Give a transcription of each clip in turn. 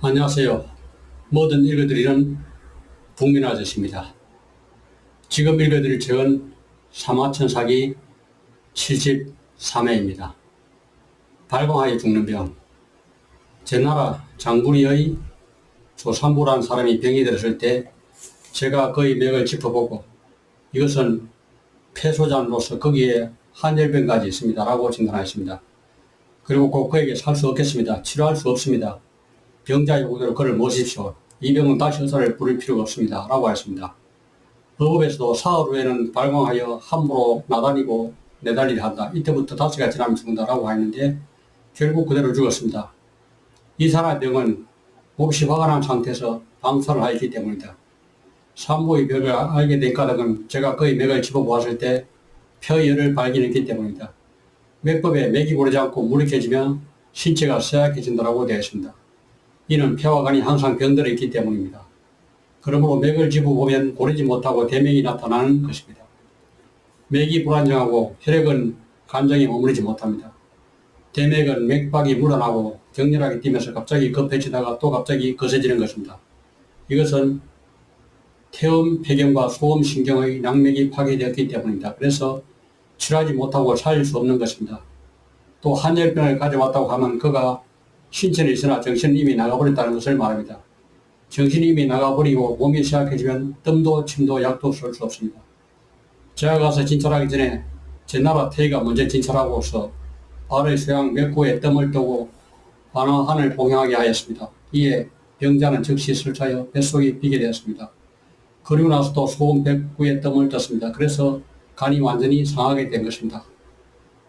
안녕하세요. 뭐든 읽어드리는 북민 아저씨입니다. 지금 읽어드릴 책은 사마천사기 73회입니다. 발광하여 죽는 병. 제 나라 장군이의 조삼부라는 사람이 병이 들었을 때 제가 그의 맥을 짚어보고 이것은 폐소장으로서 거기에 한열병까지 있습니다 라고 진단하였습니다. 그리고 꼭 그에게 살 수 없겠습니다. 치료할 수 없습니다. 병자 요구대로 그를 모십시오. 이 병은 다시 의사를 부를 필요가 없습니다 라고 하였습니다. 법에서도 사흘 후에는 발광하여 함부로 나다니고 내달리려 한다. 이때부터 5시가 지나면 죽는다 라고 하였는데 결국 그대로 죽었습니다. 이 사람의 병은 몹시 화가 난 상태에서 방사를 하였기 때문이다. 산부의 벽을 알게 된 까닭은 제가 그의 맥을 집어보았을 때 폐열을 발견했기 때문이다. 맥법에 맥이 고르지 않고 물이 깨지면 신체가 쇠약해진다고 되어 있습니다. 이는 폐와 간이 항상 병들어 있기 때문입니다. 그러므로 맥을 집어보면 고르지 못하고 대맥이 나타나는 것입니다. 맥이 불안정하고 혈액은 간장에 머무르지 못합니다. 대맥은 맥박이 물어나고 격렬하게 뛰면서 갑자기 급해지다가 또 갑자기 거세지는 것입니다. 이것은 태음 폐경과 소음 신경의 낭맥이 파괴되었기 때문입니다. 그래서 치료하지 못하고 살릴 수 없는 것입니다. 또 한열병을 가져왔다고 하면 그가 신체는 있으나 정신은 이미 나가버렸다는 것을 말합니다. 정신이 이미 나가버리고 몸이 쇠약해지면 뜸도 침도 약도 쓸 수 없습니다. 제가 가서 진찰하기 전에 제 나라 태희가 먼저 진찰하고서 발의 쇠약 맥구에 뜸을 뜨고 반화한을 봉양하게 하였습니다. 이에 병자는 즉시 설차여 뱃속이 비게 되었습니다. 그리고 나서도 소음 백구에 뜸을 떴습니다. 그래서 간이 완전히 상하게 된 것입니다.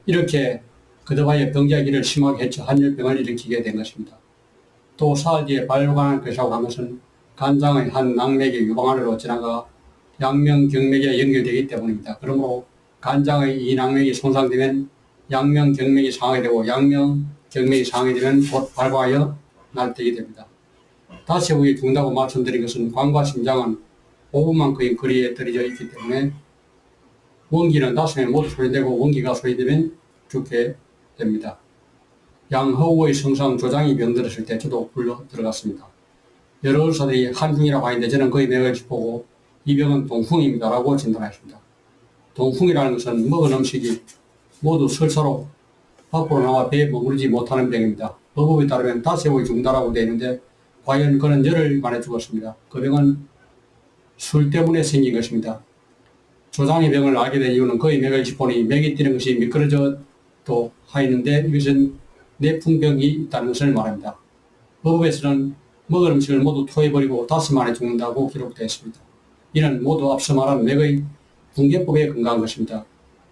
이렇게 그다음에 병자의 길을 심하게 해쳐 한열병을 일으키게 된 것입니다. 또 사흘 뒤에 발광할 것이라고 한 것은 간장의 한 낭맥이 유방 안으로 지나가 양명경맥에 연결되기 때문입니다. 그러므로 간장의 이 낭맥이 손상되면 양명경맥이 상하게 되고 양명경맥이 상하게 되면 곧 발광하여 날뛰게 됩니다. 다시 후에 죽는다고 말씀드린 것은 관과 심장은 5분만큼의 거리에 떨어져 있기 때문에 원기는 닿으면 모두 소리되고 원기가 소리되면 죽게 됩니다. 양허우의 성상 조장이 병들었을 때 저도 불러 들어갔습니다. 여러 의사들이 한중이라고 하는데 저는 그의 맥을 짚어보고 이 병은 동풍입니다 라고 진단했습니다. 동풍이라는 것은 먹은 음식이 모두 설사로 밖으로 나와 배에 머무르지 못하는 병입니다. 법에 따르면 다세후에 죽는다라고 되어 있는데 과연 그는 열흘 만에 죽었습니다. 그 병은 술 때문에 생긴 것입니다. 조장의 병을 알게 된 이유는 그의 맥을 짚보니 맥이 뛰는 것이 미끄러져 또 하였는데 이것은 내풍병이 있다는 것을 말합니다. 법에서는 먹은 음식을 모두 토해버리고 5 만에 죽는다고 기록되어 있습니다. 이는 모두 앞서 말한 맥의 붕괴법에 근거한 것입니다.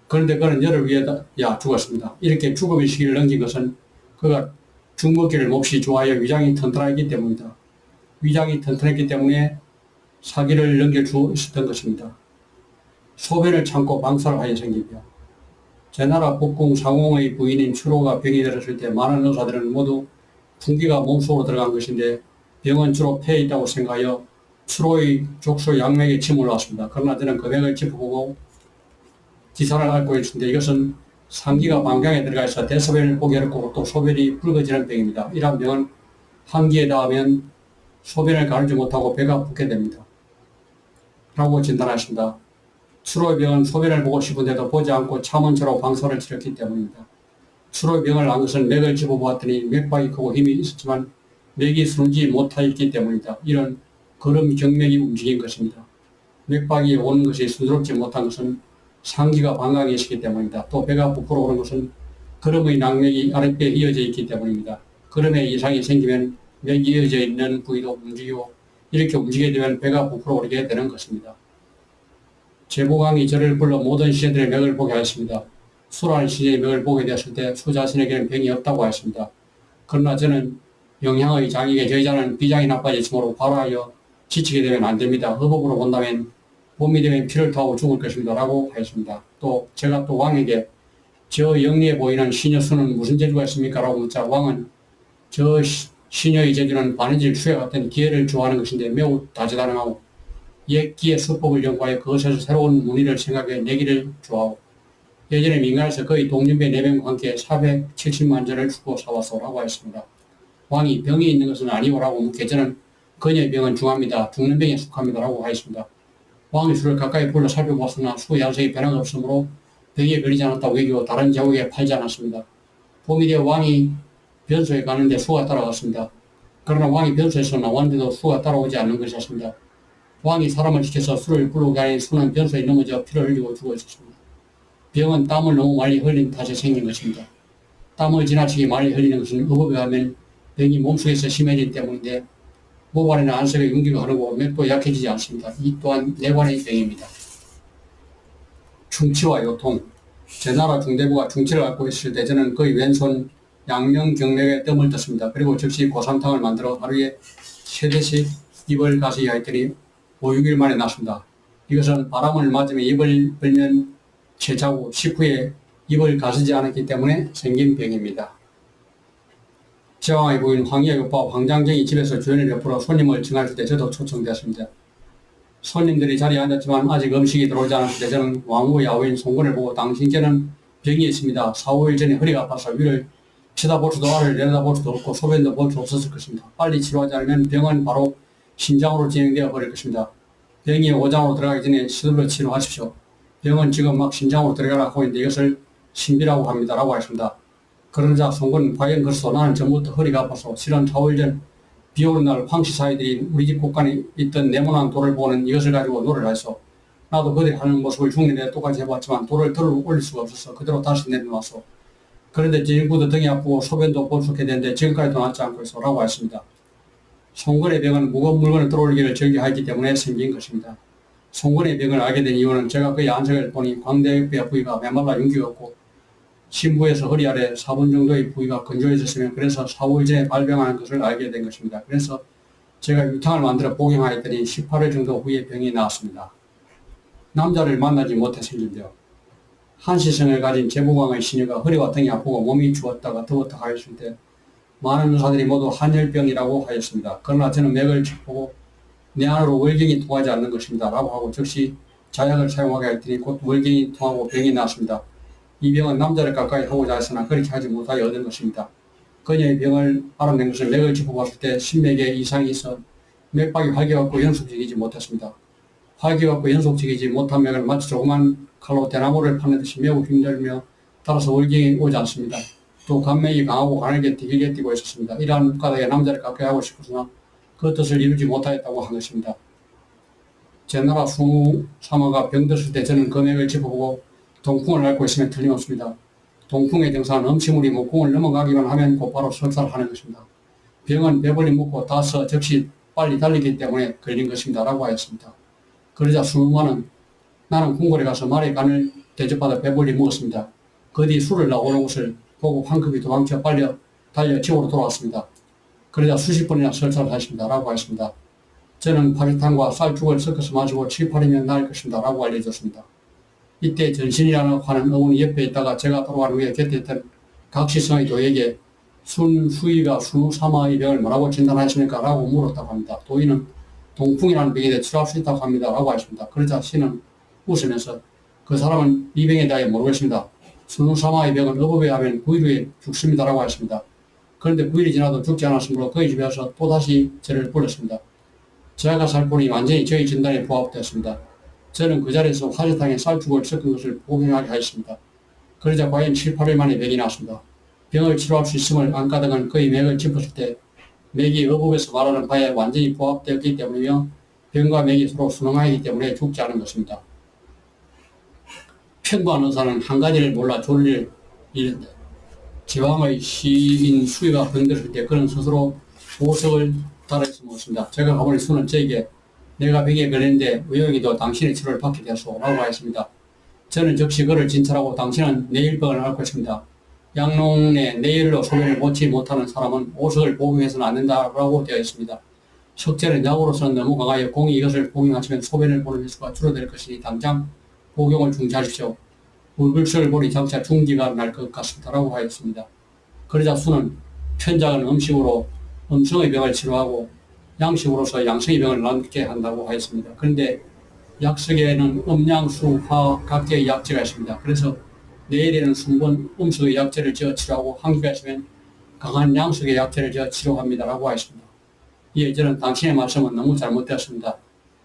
그런데 그는 열흘 후에야 죽었습니다. 이렇게 죽음의 시기를 넘긴 것은 그가 죽먹기를 몹시 좋아하여 위장이 튼튼하기 때문입니다. 위장이 튼튼했기 때문에 사기를 넘길 수 있었던 것입니다. 소변을 참고 방사를 하여 생긴 병. 제 나라 북궁 상홍의 부인인 추로가 병이 들었을 때 많은 의사들은 모두 풍기가 몸속으로 들어간 것인데 병은 주로 폐에 있다고 생각하여 추로의 족소 양맥에 침을 놨습니다. 그러나 저는 그 맥을 짚어보고 기사를 앓고 있는데 이것은 상기가 방광에 들어가 있어 대소변을 보기 어렵고 또 소변이 붉어지는 병입니다. 이러한 병은 한기에 닿으면 소변을 가르지 못하고 배가 붓게 됩니다. 라고 진단하십니다. 추로의 병은 소변을 보고 싶은데도 보지 않고 참은 채로 방사를 치렀기 때문입니다. 추로의 병을 난 것은 맥을 집어보았더니 맥박이 크고 힘이 있었지만 맥이 숨지 못하였기 때문입니다. 이런 걸음 경맥이 움직인 것입니다. 맥박이 오는 것이 순조롭지 못한 것은 상기가 방광에 있기 때문입니다. 또 배가 부풀어 오는 것은 걸음의 낭맥이 아랫배에 이어져 있기 때문입니다. 걸음에 이상이 생기면 맥이 이어져 있는 부위도 움직이고 이렇게 움직이게 되면 배가 부풀어 오르게 되는 것입니다. 제보강이 저를 불러 모든 시제들의 맥을 보게 하였습니다. 수라는 시제의 맥을 보게 되었을 때 수 자신에게는 병이 없다고 하였습니다. 그러나 저는 영향의 장에게 저희 자는 비장이 나빠졌으므로 발화하여 지치게 되면 안 됩니다. 의법으로 본다면 봄이 되면 피를 토하고 죽을 것입니다 라고 하였습니다. 또 제가 또 왕에게 저 영리해 보이는 시녀 수는 무슨 재주가 있습니까? 라고 묻자 왕은 저 시녀의 재주는 바느질 수에 같은 기회를 좋아하는 것인데 매우 다재다능하고 옛 기의 수법을 연구하여 그것에서 새로운 문의를 생각해 내기를 좋아하고 예전에 민간에서 거의 동년배 4명과 함께 470만 전을 주고 사왔소라고 했습니다. 왕이 병이 있는 것은 아니오라고 묻게 저는 그녀의 병은 중합니다. 죽는 병에 속합니다. 라고 하였습니다. 왕이 수를 가까이 불러 살펴보았으나 수 양성이 변화가 없으므로 병에 걸리지 않았다고 여기고 다른 제국에 팔지 않았습니다. 봄이 되어 왕이 변소에 가는데 수가 따라갔습니다. 그러나 왕이 변소에서 나왔는데도 수가 따라오지 않는 것이었습니다. 왕이 사람을 시켜서 수를 부르게 하니 수는 변소에 넘어져 피를 흘리고 죽어 있었습니다. 병은 땀을 너무 많이 흘린 탓에 생긴 것입니다. 땀을 지나치게 많이 흘리는 것은 의법에 하면 병이 몸속에서 심해지기 때문인데 모발이나 안색의 윤기가 흐르고 맥도 약해지지 않습니다. 이 또한 내관의 병입니다. 충치와 요통. 제 나라 중대부가 충치를 갖고 있을 때 저는 그의 왼손 양명경맥에 뜸을 떴습니다. 그리고 즉시 고삼탕을 만들어 하루에 3대씩 입을 가시게 했더니 5, 6일 만에 났습니다. 이것은 바람을 맞으면 입을 벌면 체자고 식후에 입을 가시지 않았기 때문에 생긴 병입니다. 제왕의 부인 황희의 오빠 황장정이 집에서 주연을 베풀어 손님을 증하실 때 저도 초청되었습니다. 손님들이 자리에 앉았지만 아직 음식이 들어오지 않았을 때 저는 왕후의 아우인 송건을 보고 당신께는 병이 있습니다. 4, 5일 전에 허리가 아파서 위를 쳐다볼 수도 알을 내려다볼 수도 없고 소변도 볼 수 없었을 것입니다. 빨리 치료하지 않으면 병은 바로 신장으로 진행되어 버릴 것입니다. 병이 오장으로 들어가기 전에 서둘러 치료하십시오. 병은 지금 막 신장으로 들어가라고 있는데 이것을 신비라고 합니다. 라고 하셨습니다. 그러자 송건은 과연 그렇소. 나는 전부터 허리가 아파서 실은 4, 5일 전 비 오는 날 황씨 사이들이 우리 집 곳간에 있던 네모난 돌을 보는 이것을 가지고 노래를 했어. 나도 그들이 하는 모습을 흉내내 똑같이 해봤지만 돌을 들어 올릴 수가 없어서 그대로 다시 내려놨어. 그런데 지금부터 등이 아프고 소변도 볼수있게 되는데 지금까지도 낫지 않고 있어. 라고 했습니다. 송건의 병은 무거운 물건을 들어올리기를 즐겨하기 때문에 생긴 것입니다. 송건의 병을 알게 된 이유는 제가 그의 안색을 보니 광대뼈 부위가 메말라 윤기가 없고 신부에서 허리 아래 4분 정도의 부위가 건조해졌으면 그래서 4, 5일 전에 발병하는 것을 알게 된 것입니다. 그래서 제가 유탕을 만들어 복용하였더니 18일 정도 후에 병이 나았습니다. 남자를 만나지 못해 생긴 병. 한시성을 가진 제부왕의 시녀가 허리와 등이 아프고 몸이 추웠다가 더웠다가 하였을 때 많은 의사들이 모두 한열병이라고 하였습니다. 그러나 저는 맥을 짚고 내 안으로 월경이 통하지 않는 것입니다. 라고 하고 즉시 자약을 사용하게 했더니 곧 월경이 통하고 병이 나았습니다. 이 병은 남자를 가까이 하고자 했으나 그렇게 하지 못하여 얻은 것입니다. 그녀의 병을 알아낸 것은 맥을 짚어봤을 때 신맥에 이상이 있어 맥박이 활개갖고 연속적이지 못했습니다. 활개갖고 연속적이지 못한 맥을 마치 조그만 칼로 대나무를 파내듯이 매우 힘들며 따라서 월경이 오지 않습니다. 또 간맥이 강하고 가늘게 길게 뛰고 있었습니다. 이러한 까닭에 남자를 가까이 하고 싶었으나 그 뜻을 이루지 못하였다고 한 것입니다. 제 나라 수무 사마가 병들었을 때 저는 그 맥을 짚어보고 동풍을 앓고 있으면 틀림없습니다. 동풍의 증상은 음치물이 목궁을 넘어가기만 하면 곧바로 설사하는 것입니다. 병은 배불리 먹고 다서 즉시 빨리 달리기 때문에 걸린 것입니다. 라고 하였습니다. 그러자 수무마는 나는 궁궐에 가서 말의 간을 대접받아 배불리 먹었습니다. 그 뒤 술을 나오는 것을 보고 황급히 도망쳐 달려 집으로 돌아왔습니다. 그러자 수십 번이나 설사를 하십니다. 라고 하였습니다. 저는 파리탕과 쌀죽을 섞어서 마시고 7, 8이면 나을 것입니다. 라고 알려줬습니다. 이때 전신이라는 하는 어머니 옆에 있다가 제가 돌아간 후에 곁에 있던 각시성의 도에게 순수이가 수사마의 병을 뭐라고 진단하십니까? 라고 물었다고 합니다. 도인은 동풍이라는 병에 대해 치료할 수 있다고 합니다. 라고 하십니다. 그러자 신은 웃으면서 그 사람은 이 병에 대해 모르겠습니다. 순사마의 병은 의법에 하면 9일 후에 죽습니다. 라고 하십니다. 그런데 9일이 지나도 죽지 않았으므로 그의 집에 와서 또다시 저를 불렀습니다. 제가 살보니 완전히 저희 진단에 부합되었습니다. 저는 그 자리에서 화재탕에 쌀죽을 섞은 것을 복용하게 하였습니다. 그러자 과연 7, 8일 만에 맥이 났습니다. 병을 치료할 수 있음을 안까닭은 그의 맥을 짚었을 때 맥이 의법에서 말하는 바에 완전히 부합되었기 때문이며 병과 맥이 서로 순응하기 때문에 죽지 않은 것입니다. 편부한 의사는 한 가지를 몰라 졸리를 잃는다. 제왕의 시인 수의가 병들었을 때 그는 스스로 보석을 달아서 먹었습니다. 제가 가보니 수는 저에게 내가 병에 걸렸는데 의욕이도 당신의 치료를 받게 되었소. 라고 하였습니다. 저는 즉시 그를 진찰하고 당신은 내일병을 앓고 있습니다. 양농내 내일로 소변을 못지 못하는 사람은 오석을 복용해서는 안 된다라고 되어 있습니다. 석재는 약으로서는 너무 강하여 공이 이것을 복용하시면 소변을 보는 횟수가 줄어들 것이니 당장 복용을 중지하십시오. 불글쇠를 보니 장차 중지가 날 것 같습니다. 라고 하였습니다. 그러자 수는 편작은 음식으로 음성의 병을 치료하고 양식으로서 양성의 병을 낫게 한다고 하였습니다. 그런데 약석에는 음양수, 화 각계의 약재가 있습니다. 그래서 내일에는 순번 음수의 약재를 지어 치료하고 한기가 있으면 강한 양석의 약재를 제가 치료합니다라고 하였습니다. 예, 저는 당신의 말씀은 너무 잘못되었습니다.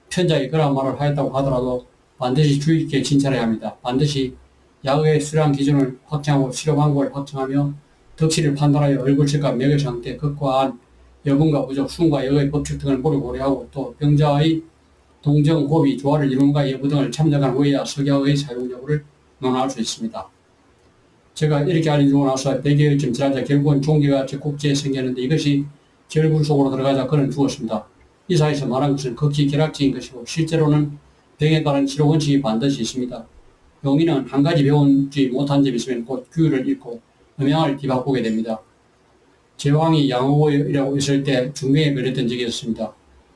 편자에 그러한 말을 하였다고 하더라도 반드시 주의 있게 진찰해야 합니다. 반드시 약의 수량 기준을 확정하고 치료 방법을 확정하며 덕실을 판단하여 얼굴색과 맥의 상태, 극과 안, 여분과 부족, 순과 역의 법칙 등을 고려하고 또 병자의 동정, 호비, 조화를 이룬과 여부 등을 참작한 후에야 석약의 사용 여부를 논할 수 있습니다. 제가 이렇게 알려주고 나서 100여일쯤 지나자 결국은 종기가 제 꼭지에 생겼는데 이것이 결굴 속으로 들어가자 그는 죽었습니다. 의사에서 말한 것은 극히 결합적인 것이고 실제로는 병에 따른 치료 원칙이 반드시 있습니다. 용인은 한 가지 배운지 못한 점이 있으면 곧 규율을 잃고 음양을 뒤바꾸게 됩니다. 제왕이 양호이라고 있을 때 중병에 걸렸던 적이 있었습니다.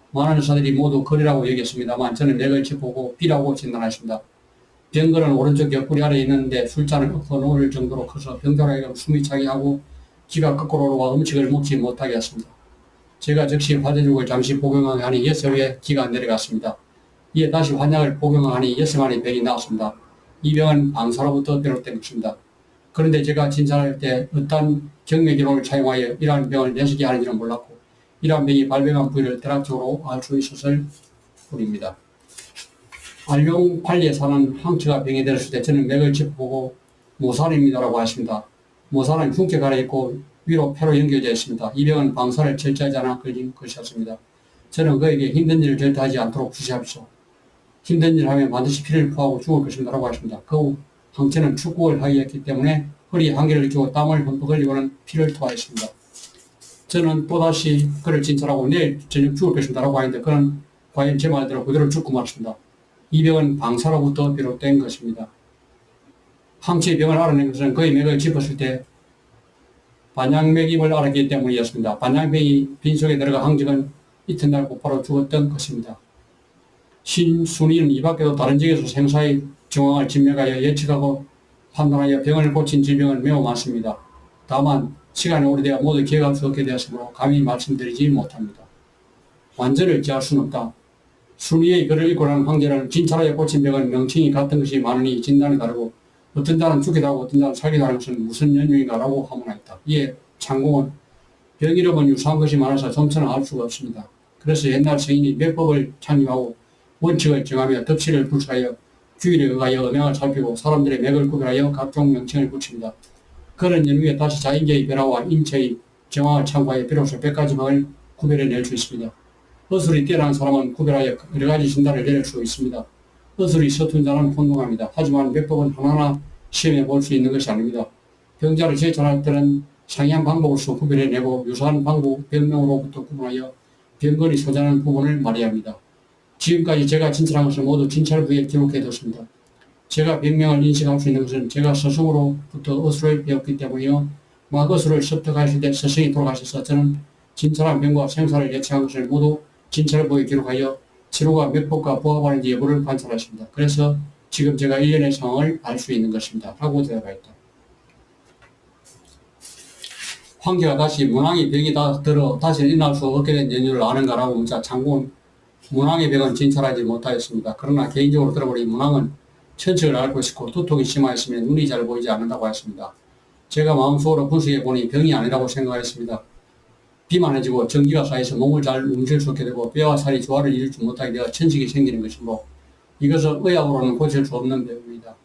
많은 의사들이 모두 거리라고 여겼습니다만 저는 맥을 짚어보고 B라고 진단했습니다. 병걸은 오른쪽 옆구리 아래에 있는데 술잔을 엎어 놓을 정도로 커서 병자라에게 숨이 차게 하고 기가 거꾸로 올라와 음식을 먹지 못하게 했습니다. 제가 즉시 화제죽을 잠시 복용하니 6회에 기가 내려갔습니다. 이에 다시 환약을 복용하니 6만의 병이 나왔습니다. 이 병은 방사로부터 비롯된 것입니다. 그런데 제가 진찰할 때 어떤 경매기록을 사용하여 이러한 병을 내시게 하는지는 몰랐고 이러한 병이 발병한 부위를 대략적으로 알 수 있었을 뿐입니다. 알룡 팔리에 사는 항체가 병이 들었을 때 저는 맥을 짚어보고 모살입니다라고 하십니다. 모살은 흉께 가려있고 위로 폐로 연결되어 있습니다. 이 병은 방사를 철저하지 않아 걸린 것이었습니다. 저는 그에게 힘든 일을 절대 하지 않도록 지시합시오. 힘든 일을 하면 반드시 피를 토하고 죽을 것입니다. 라고 하십니다. 그 후 항체는 축구를 하기 했기 때문에 허리에 한계를 끼고 땀을 흠뻑 흘리고는 피를 토하였습니다. 저는 또다시 그를 진찰하고 내일 저녁 죽을 것입니다. 라고 하는데 그는 과연 제 말대로 그대로 죽고 말았습니다. 이 병은 방사로부터 비롯된 것입니다. 항체의 병을 알아낸 것은 그의 맥을 짚었을 때 반양맥임을 알았기 때문이었습니다. 반양맥이 빈속에 들어가 항직은 이튿날 곧바로 죽었던 것입니다. 신순위는 이 밖에도 다른 지역에서 생사의 정황을 진맥하여 예측하고 판단하여 병을 고친 질병은 매우 많습니다. 다만 시간이 오래되어 모두 기억할 수 없게 되었으므로 감히 말씀드리지 못합니다. 완전을 지할 수는 없다. 순위의 글을 읽고 난 황제는 진찰하여 고친 병은 명칭이 같은 것이 많으니 진단이 다르고 어떤 자는 죽기도 하고 어떤 자는 살기도 하는 것은 무슨 연유인가 라고 하문하였다. 이에 창공은 병 이름은 유사한 것이 많아서 점차는 알 수가 없습니다. 그래서 옛날 성인이 맥법을 창립하고 원칙을 정하며 덕실을 구축하여 규율에 의하여 음양을 살피고 사람들의 맥을 구별하여 각종 명칭을 붙입니다. 그런 연구에 다시 자인계의 변화와 인체의 정황을 참고하여 비로소 100가지 방을 구별해낼 수 있습니다. 어술이 뛰어난 사람은 구별하여 여러 가지 진단을 내릴 수 있습니다. 어술이 서툰 자는 혼동합니다. 하지만 맥법은 하나하나 시험해 볼 수 있는 것이 아닙니다. 병자를 제천할 때는 상이한 방법으로서 구별해내고 유사한 방법 병명으로부터 구분하여 병건이 소재하는 부분을 말해야 합니다. 지금까지 제가 진찰한 것을 모두 진찰부에 기록해뒀습니다. 제가 병명을 인식할 수 있는 것은 제가 스승으로부터 어술을 배웠기 때문이요. 막 어술을 습득하실 때 스승이 돌아가셔서 저는 진찰한 병과 생사를 예측한 것을 모두 진찰부에 기록하여 치료가 맥법과 부합하는지 여부를 관찰했습니다. 그래서 지금 제가 일련의 상황을 알 수 있는 것입니다. 라고 대답하였다. 황제가 다시 문왕의 병이 들어 다시는 일어날 수 없게 된 연유를 아는가라고 묻자 창공은 문왕의 병은 진찰하지 못하였습니다. 그러나 개인적으로 들어보니 문왕은 천식을 앓고 있었고 두통이 심하였으며 눈이 잘 보이지 않는다고 하였습니다. 제가 마음속으로 분석해 보니 병이 아니라고 생각했습니다. 비만해지고 전기가 쌓여서 몸을 잘 움직일 수 없게 되고 뼈와 살이 조화를 이루지 못하게 되어 천식이 생기는 것이므로 이것은 의학으로는 고칠 수 없는 병입니다.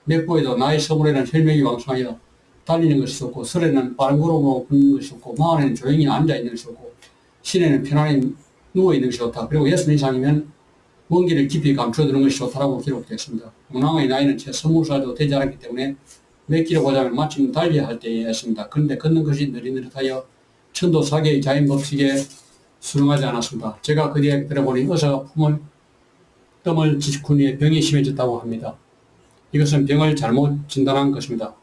맥부에도 나이 서물에는 혈맥이 왕성하여 달리는 것이 없고 설에는 빠른 걸음으로 걷는 것이 없고 마흔에는 조용히 앉아있는 것이 없고 신에는 편안히 누워있는 것이 좋다. 그리고 60 이상이면 원기를 깊이 감춰두는 것이 좋다라고 기록되었습니다. 문왕의 나이는 채 20살도 되지 않았기 때문에 몇 킬로 보자면 마침 달리할 때였습니다. 그런데 걷는 것이 느릿느릿하여 천도 사계의 자연법칙에 수능하지 않았습니다. 제가 그 뒤에 들어보니 의사가 품은 뜸을 지군 후에 병이 심해졌다고 합니다. 이것은 병을 잘못 진단한 것입니다.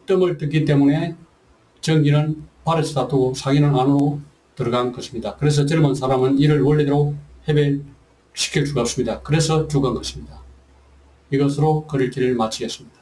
뜸을 뜯기 때문에 전기는 발에서 다투고 사기는 안으로 들어간 것입니다. 그래서 젊은 사람은 이를 원래대로 해결시킬 수가 없습니다. 그래서 죽은 것입니다. 이것으로 글 읽기를 마치겠습니다.